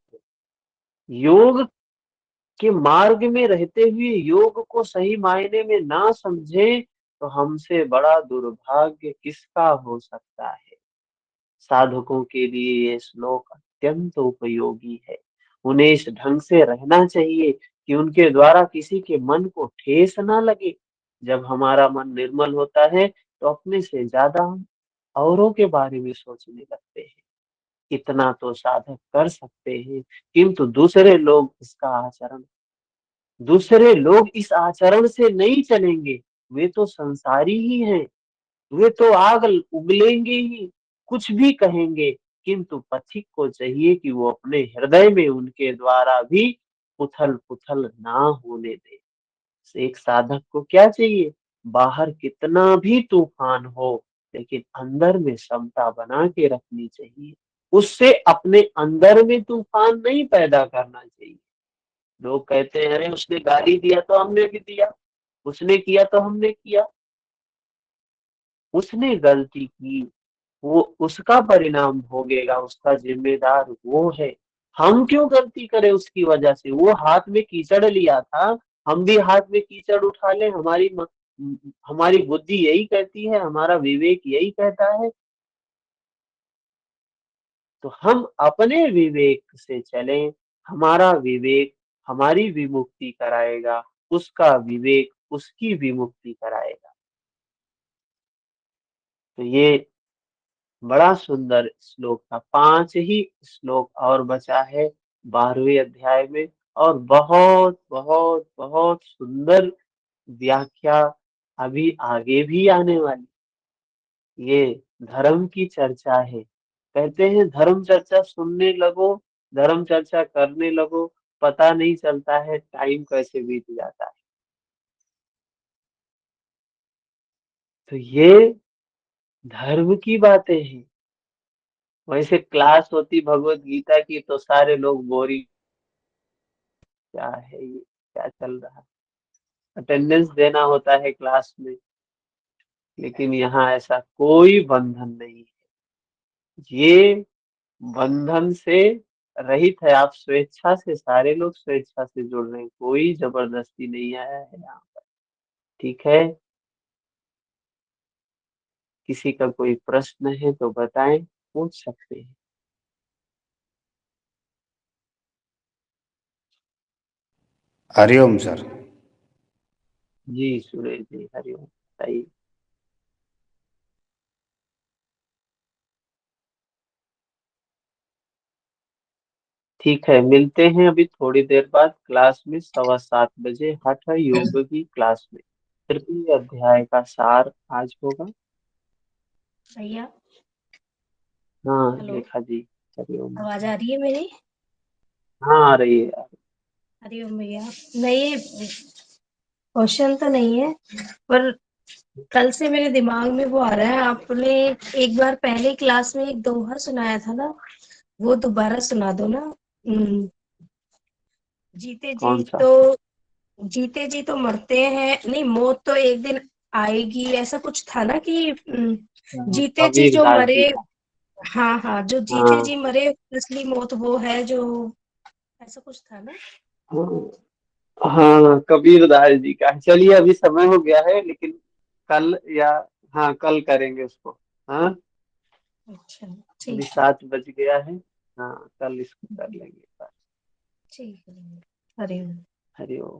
योग के मार्ग में रहते हुए योग को सही मायने में ना समझे, तो हमसे बड़ा दुर्भाग्य किसका हो सकता है। साधकों के लिए ये श्लोक अत्यंत उपयोगी है। उन्हें इस ढंग से रहना चाहिए कि उनके द्वारा किसी के मन को ठेस ना लगे। जब हमारा मन निर्मल होता है तो अपने से ज्यादा हम औरों के बारे में सोचने लगते हैं। इतना तो साधक कर सकते हैं, किंतु दूसरे लोग इस आचरण से नहीं चलेंगे। वे तो संसारी ही हैं, वे तो आग उगलेंगे ही, कुछ भी कहेंगे। किंतु पथिक को चाहिए कि वो अपने हृदय में उनके द्वारा भी उथल पुथल ना होने दे। एक साधक को क्या चाहिए? बाहर कितना भी तूफान हो, लेकिन अंदर में समता बना के रखनी चाहिए। उससे अपने अंदर में तूफान नहीं पैदा करना चाहिए। लोग कहते हैं अरे उसने गाली दिया तो हमने भी दिया, उसने किया तो हमने किया। उसने गलती की, वो उसका परिणाम भोगेगा, उसका जिम्मेदार वो है। हम क्यों गलती करें उसकी वजह से? वो हाथ में कीचड़ लिया था, हम भी हाथ में कीचड़ उठा लें? हमारी बुद्धि यही कहती है, हमारा विवेक यही कहता है। तो हम अपने विवेक से चलें। हमारा विवेक हमारी विमुक्ति कराएगा, उसका विवेक उसकी विमुक्ति कराएगा। तो ये बड़ा सुंदर श्लोक था। 5 ही श्लोक और बचा है 12वें अध्याय में, और बहुत बहुत बहुत सुंदर व्याख्या अभी आगे भी आने वाली। ये धर्म की चर्चा है। कहते हैं धर्म चर्चा सुनने लगो, धर्म चर्चा करने लगो, पता नहीं चलता है टाइम कैसे बीत जाता है। तो ये धर्म की बातें हैं। वैसे क्लास होती भगवत गीता की तो सारे लोग बोरिंग, क्या है ये, क्या चल रहा है, अटेंडेंस देना होता है क्लास में। लेकिन यहाँ ऐसा कोई बंधन नहीं है। ये बंधन से रहित है। आप स्वेच्छा से, सारे लोग स्वेच्छा से जुड़ रहे हैं, कोई जबरदस्ती नहीं आया है यहाँ। ठीक है, किसी का कोई प्रश्न है तो बताएं, पूछ सकते हैं। हरिओम सर। जी सुरेश जी, हरिओम, बताइए। ठीक है, मिलते हैं अभी थोड़ी देर बाद क्लास में 7:15 बजे हठ योग की क्लास में। तृतीय अध्याय का सार आज होगा। भैया, हाँ हेलो। रेखा जी, हरिओम। आवाज आ रही है मेरी? हाँ आ रही है यार। हरिओम भैया। नहीं, क्वेश्चन तो नहीं है, पर कल से मेरे दिमाग में वो आ रहा है। आपने एक बार पहले क्लास में एक दोहा सुनाया था ना, वो दोबारा सुना दो ना। जीते जी कौन सा? तो जीते जी तो मरते हैं, नहीं, मौत तो एक दिन आएगी, ऐसा कुछ था ना कि जीते जी कबीर जो दास मरे। जी का। हाँ हाँ, जो जीते हाँ जी मरे असली मौत वो है जो, ऐसा कुछ था ना। हाँ हाँ, कबीर दास जी का। चलिए अभी समय हो गया है, लेकिन कल या, हाँ कल करेंगे उसको। हाँ, अच्छा, अभी ठीक है। 7 बज गया है। हाँ कल इसको कर लेंगे। ठीक है। हरिओम। हरिओम।